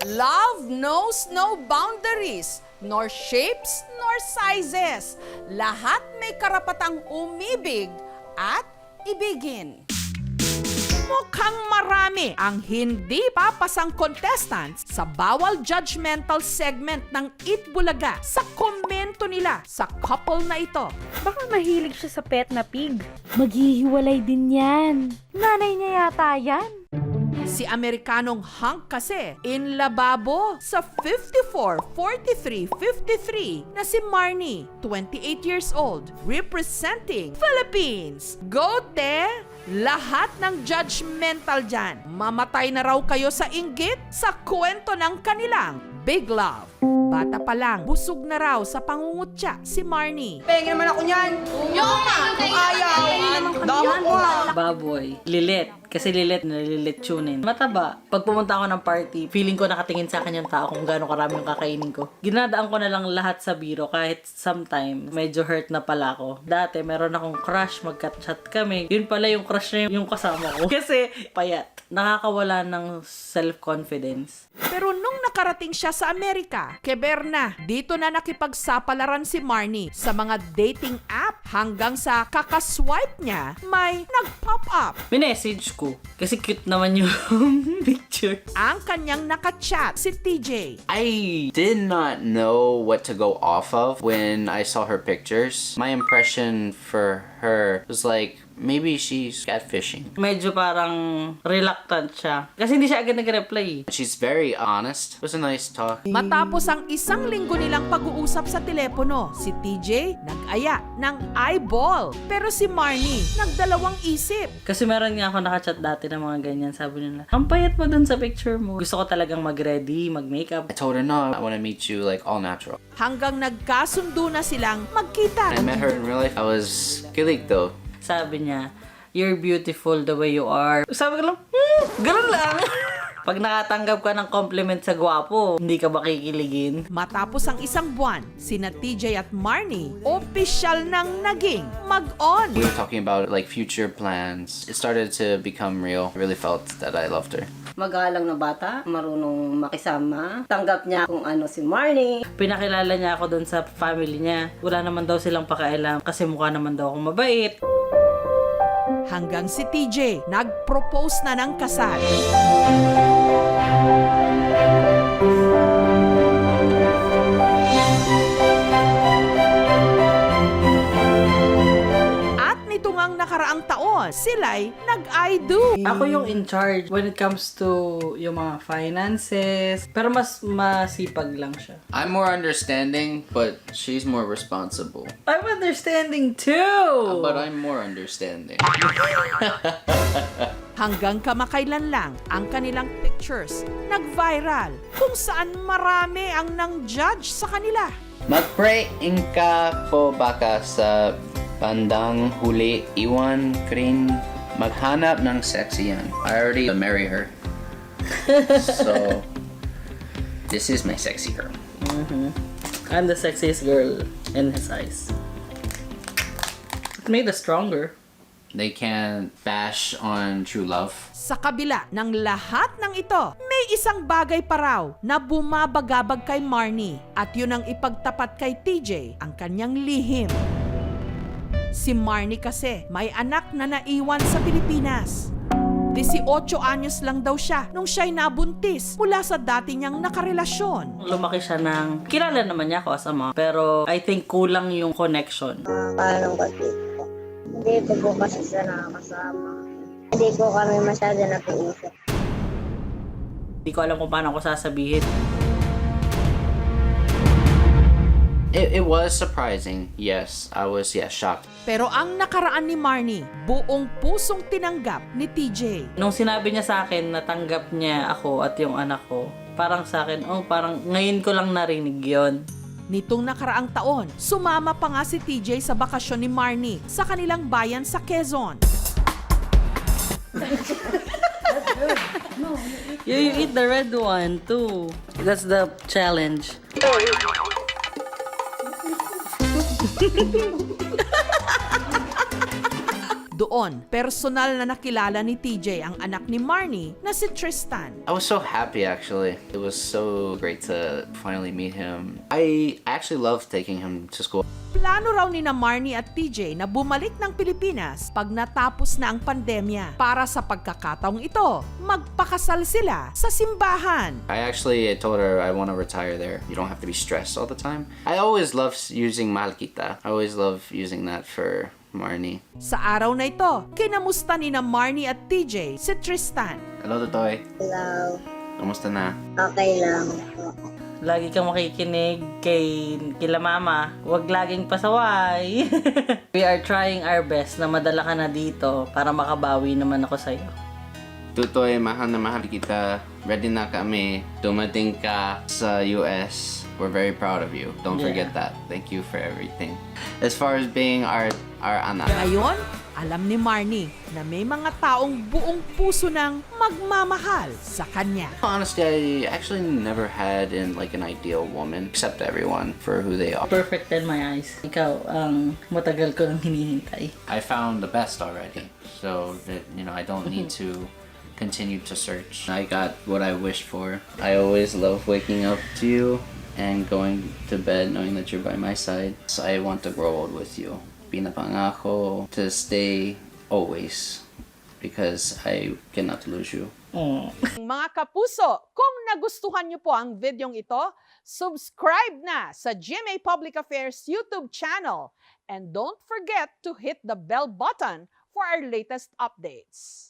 Love knows no boundaries, nor shapes, nor sizes. Lahat may karapatang umibig at ibigin. Mukhang marami ang hindi papasang contestants sa bawal judgmental segment ng Eat Bulaga sa komento nila sa couple na ito. Baka mahilig siya sa pet na pig. Maghihiwalay din yan. Nanay niya yata yan. Si Amerikanong Hank kasi in lababo sa 54, 43, 53 na si Marnie, 28 years old, representing Philippines. Go te! Lahat ng judgmental dyan. Mamatay na raw kayo sa inggit sa kwento ng kanilang Big Love. Bata pa lang, busog na raw sa pangungutya si Marnie. Pengen naman ako niyan. Yung kung ayaw. Dapat mo Baboy. Lilit. Kasi nalilit tunin. Mataba. Pag pumunta ako ng party, feeling ko nakatingin sa akin yung tao kung gaano karami yung kakainin ko. Ginadaan ko na lang lahat sa biro kahit sometimes medyo hurt na pala ako. Dati meron akong crush, magka-chat kami. Yun pala yung crush na yung kasama ko. Kasi payat. Nakakawala ng self-confidence. Pero nung nakarating siya sa Amerika, keberna, dito na nakipagsapalaran si Marnie sa mga dating app hanggang sa kakaswipe niya, may nag-pop up. Minessage ko. Kasi cute naman yung picture. Ang kanyang nakachat si TJ. I did not know what to go off of when I saw her pictures. My impression for her was like, maybe she's catfishing. Medyo parang reluctant siya. Kasi hindi siya agad nag-reply. She's very honest. It was a nice talk. Matapos ang isang linggo nilang pag-uusap sa telepono, si TJ nag-aya ng eyeball. Pero si Marnie nagdalawang isip. Kasi meron nga ako nakachat dati ng mga ganyan. Sabi nila, ang payat mo dun sa picture mo. Gusto ko talagang mag-ready, mag-makeup. I told her, no, I want to meet you like all natural. Hanggang nagkasundo na silang magkita. I met her in real life. I was kilig though. Sabi niya, you're beautiful the way you are. Sabi ko lang, ganun lang. Pag nakatanggap ka ng compliment sa gwapo, hindi ka ba kikiligin? Matapos ang isang buwan, sina TJ at Marnie, opisyal nang naging mag-on. We were talking about like future plans. It started to become real. I really felt that I loved her. Magalang na bata, marunong makisama. Tanggap niya kung ano si Marnie. Pinakilala niya ako doon sa family niya. Wala naman daw silang pakialam kasi mukha naman daw akong mabait. Hanggang si TJ nag-propose na ng kasal. At nito ngang nakaraang taon, sila'y nag-I do. Ako yung in charge when it comes to yung mga finances. Pero mas masipag lang siya. I'm more understanding, but she's more responsible. I'm understanding too! But I'm more understanding. Hanggang kamakailan lang ang kanilang pictures nag-viral kung saan marami ang nang-judge sa kanila. Mag-pray ka po baka sa bandang huli iwan kring maghanap ng sexy yan. I already marry her. So, this is my sexy girl. I'm the sexiest girl in his eyes. It made us stronger. They can't bash on true love. Sa kabila ng lahat ng ito, may isang bagay pa raw na bumabagabag kay Marnie at yun ang ipagtapat kay TJ ang kanyang lihim. Si Marnie kasi may anak na naiwan sa Pilipinas. 18 anyos lang daw siya nung siya'y nabuntis mula sa dati niyang nakarelasyon. Lumaki siya ng... Kilala naman niya ako as a mom. Pero I think kulang yung connection. Paano ba dito? Dito po kasi siya nakakasama. Hindi ko kami masyado napiisip. Hindi ko alam kung paano ako sasabihin. It was surprising. Yes, I was shocked. Pero ang nakaraan ni Marnie, buong pusong tinanggap ni TJ. Nung sinabi niya sa akin na tanggap niya ako at yung anak ko, parang sa akin, parang ngayon ko lang narinig yon. Nitong nakaraang taon, sumama pa nga si TJ sa bakasyon ni Marnie sa kanilang bayan sa Quezon. You eat the red one too. That's the challenge. Doon, personal na nakilala ni TJ ang anak ni Marnie na si Tristan. I was so happy actually. It was so great to finally meet him. I actually loved taking him to school. Plano raw ni na Marnie at TJ na bumalik ng Pilipinas pag natapos na ang pandemya. Para sa pagkakataong ito, magpakasal sila sa simbahan. I told her I want to retire there. You don't have to be stressed all the time. I always love using Mahal Kita. I always love using that for Marnie. Sa araw na ito, kinamusta ni na Marnie at TJ si Tristan. Hello, Totoy. Hello. Kamusta na? Okay lang. Lagi kang makikinig kila mama. Huwag laging pasaway. We are trying our best na madala ka na dito para makabawi naman ako sa'yo. Tutoy, mahal na mahal kita. Ready na kami. Dumating ka sa US. We're very proud of you. Don't forget that. Thank you for everything. As far as being our anak. Ngayon, alam ni Marnie na may mga taong buong puso ng magmamahal sa kanya. Honestly, I actually never had an ideal woman. Accept everyone for who they are. Perfect in my eyes. Ikaw ang matagal ko nang hinihintay. I found the best already. So that, I don't need to continue to search. I got what I wished for. I always love waking up to you and going to bed knowing that you're by my side. So I want to grow old with you. Pinapangako to stay always because I cannot lose you. Mga kapuso, kung nagustuhan niyo po ang videong ito, subscribe na sa GMA Public Affairs YouTube channel and don't forget to hit the bell button for our latest updates.